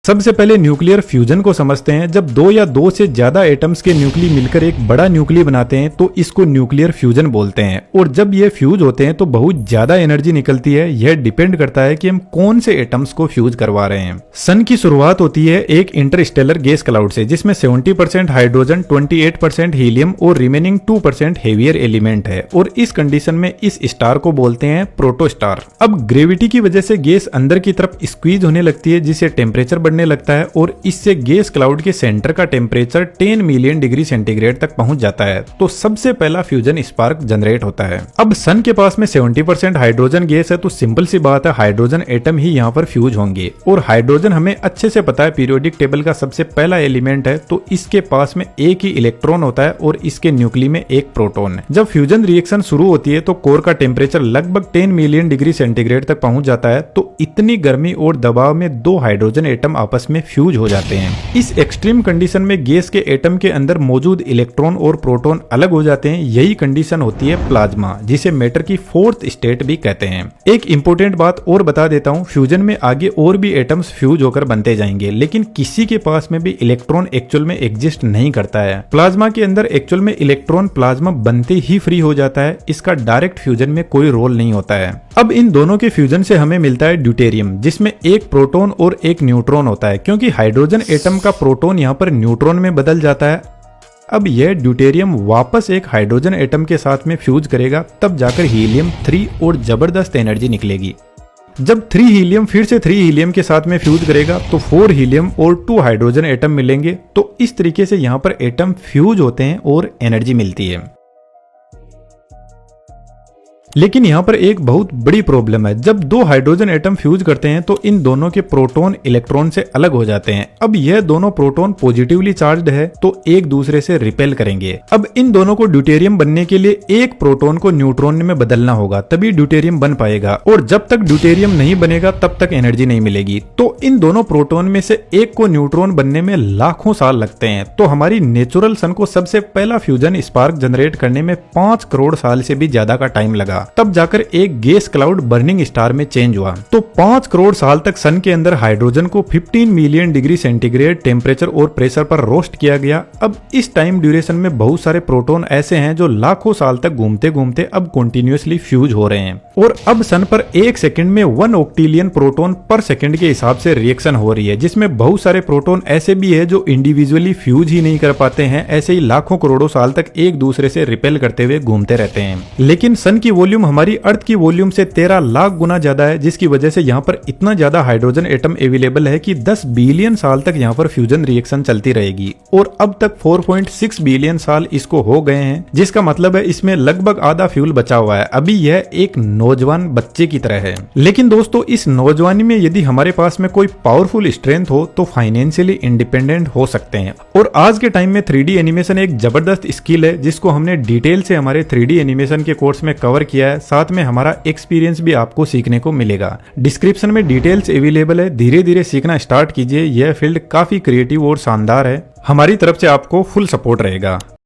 सबसे पहले nuclear fusion को समझते हैं। जब दो या दो से ज्यादा एटम्स के न्यूक्ली मिलकर एक बड़ा न्यूक्ली बनाते हैं तो इसको न्यूक्लियर फ्यूजन बोलते हैं। और जब ये फ्यूज होते हैं तो बहुत ज्यादा एनर्जी निकलती है। यह डिपेंड करता है कि हम कौन से एटम्स को फ्यूज करवा रहे हैं। सन की शुरुआत होती है एक इंटरस्टेलर गैस क्लाउड से, जिसमें 70% हाइड्रोजन, 28% हीलियम और रिमेनिंग 2% हेवियर एलिमेंट है। और इस कंडीशन में इस स्टार को बोलते हैं प्रोटोस्टार। अब ग्रेविटी की वजह से गैस अंदर की तरफ स्क्वीज होने लगती है, जिससे टेम्परेचर बढ़ने लगता है और इससे गैस क्लाउड के सेंटर का टेम्परेचर 10 मिलियन डिग्री सेंटीग्रेड तक पहुंच जाता है। तो सबसे पहला फ्यूजन स्पार्क जनरेट होता है। अब सन के पास में 70% हाइड्रोजन गैस है, तो सिंपल सी बात है हाइड्रोजन एटम ही यहाँ पर फ्यूज होंगे। और हाइड्रोजन हमें अच्छे से पता है पीरियोडिक टेबल का सबसे पहला एलिमेंट है, तो इसके पास में एक ही इलेक्ट्रॉन होता है और इसके न्यूक्ली में एक प्रोटॉन है। जब फ्यूजन रिएक्शन शुरू होती है तो कोर का टेम्परेचर लगभग 10 मिलियन डिग्री सेंटीग्रेड तक पहुंच जाता है। तो इतनी गर्मी और दबाव में दो हाइड्रोजन एटम आपस में फ्यूज हो जाते हैं। इस एक्सट्रीम कंडीशन में गैस के एटम के अंदर मौजूद इलेक्ट्रॉन और प्रोटॉन अलग हो जाते हैं। यही कंडीशन होती है प्लाज्मा, जिसे मैटर की फोर्थ स्टेट भी कहते हैं। एक इंपॉर्टेंट बात और बता देता हूँ, फ्यूजन में आगे और भी एटम्स फ्यूज होकर बनते जाएंगे, लेकिन किसी के पास में भी इलेक्ट्रॉन एक्चुअल में एग्जिस्ट नहीं करता है। प्लाज्मा के अंदर एक्चुअल में इलेक्ट्रॉन प्लाज्मा बनते ही फ्री हो जाता है। इसका डायरेक्ट फ्यूजन में कोई रोल नहीं होता है। अब इन दोनों के फ्यूजन से हमें मिलता है ड्यूटेरियम, जिसमें एक प्रोटॉन और एक न्यूट्रॉन होता है। क्योंकि हाइड्रोजन एटम का प्रोटॉन यहाँ पर न्यूट्रॉन में बदल जाता है। अब यह ड्यूटेरियम वापस एक हाइड्रोजन एटम के साथ में फ्यूज करेगा, तब जाकर हीलियम 3 और जबरदस्त एनर्जी निकलेगी। जब 3 हीलियम फिर से 3 हीलियम के साथ में फ्यूज करेगा तो 4 हीलियम और 2 हाइड्रोजन एटम मिलेंगे। तो इस तरीके से यहाँ पर एटम फ्यूज होते हैं और एनर्जी मिलती है। लेकिन यहाँ पर एक बहुत बड़ी प्रॉब्लम है। जब दो हाइड्रोजन एटम फ्यूज करते हैं तो इन दोनों के प्रोटॉन इलेक्ट्रॉन से अलग हो जाते हैं। अब यह दोनों प्रोटॉन पॉजिटिवली चार्ज्ड है तो एक दूसरे से रिपेल करेंगे। अब इन दोनों को ड्यूटेरियम बनने के लिए एक प्रोटॉन को न्यूट्रॉन में बदलना होगा, तभी ड्यूटेरियम बन पाएगा। और जब तक ड्यूटेरियम नहीं बनेगा तब तक एनर्जी नहीं मिलेगी। तो इन दोनों प्रोटॉन में से एक को न्यूट्रॉन बनने में लाखों साल लगते हैं। तो हमारी नेचुरल सन को सबसे पहला फ्यूजन स्पार्क जनरेट करने में 5 करोड़ साल से भी ज्यादा का टाइम लगा। तब जाकर एक गैस क्लाउड बर्निंग स्टार में चेंज हुआ। तो 5 करोड़ साल तक सन के अंदर हाइड्रोजन को 15 मिलियन डिग्री सेंटीग्रेड टेम्परेचर और प्रेशर पर रोस्ट किया गया। अब इस टाइम ड्यूरेशन में बहुत सारे प्रोटॉन ऐसे हैं जो लाखों साल तक घूमते घूमते अब कंटिन्यूअसली फ्यूज हो रहे हैं। और अब सन पर 1 सेकंड में 1 ऑक्टिलियन प्रोटॉन पर सेकंड के हिसाब से रिएक्शन हो रही है, जिसमें बहुत सारे प्रोटॉन ऐसे भी है जो इंडिविजुअली फ्यूज ही नहीं कर पाते हैं। ऐसे ही लाखों करोड़ों साल तक एक दूसरे से रिपेल करते हुए घूमते रहते हैं। लेकिन सन की वॉल्यूम हमारी अर्थ की वॉल्यूम से 13 लाख गुना ज्यादा है, जिसकी वजह से यहाँ पर इतना ज्यादा हाइड्रोजन एटम अवेलेबल है कि 10 बिलियन साल तक यहाँ पर फ्यूजन रिएक्शन चलती रहेगी। और अब तक 4.6 बिलियन साल इसको हो गए हैं, जिसका मतलब है इसमें लगभग आधा फ्यूल बचा हुआ है। अभी यह एक नौजवान बच्चे की तरह है। लेकिन दोस्तों, इस नौजवानी में यदि हमारे पास में कोई पावरफुल स्ट्रेंथ हो तो फाइनेंशियली इंडिपेंडेंट हो सकते हैं। और आज के टाइम में 3D एनिमेशन एक जबरदस्त स्किल है, जिसको हमने डिटेल से हमारे 3D एनिमेशन के कोर्स में कवर किया है। साथ में हमारा एक्सपीरियंस भी आपको सीखने को मिलेगा। डिस्क्रिप्शन में डिटेल्स अवेलेबल है। धीरे धीरे सीखना स्टार्ट कीजिए। यह फील्ड काफी क्रिएटिव और शानदार है। हमारी तरफ से आपको फुल सपोर्ट रहेगा।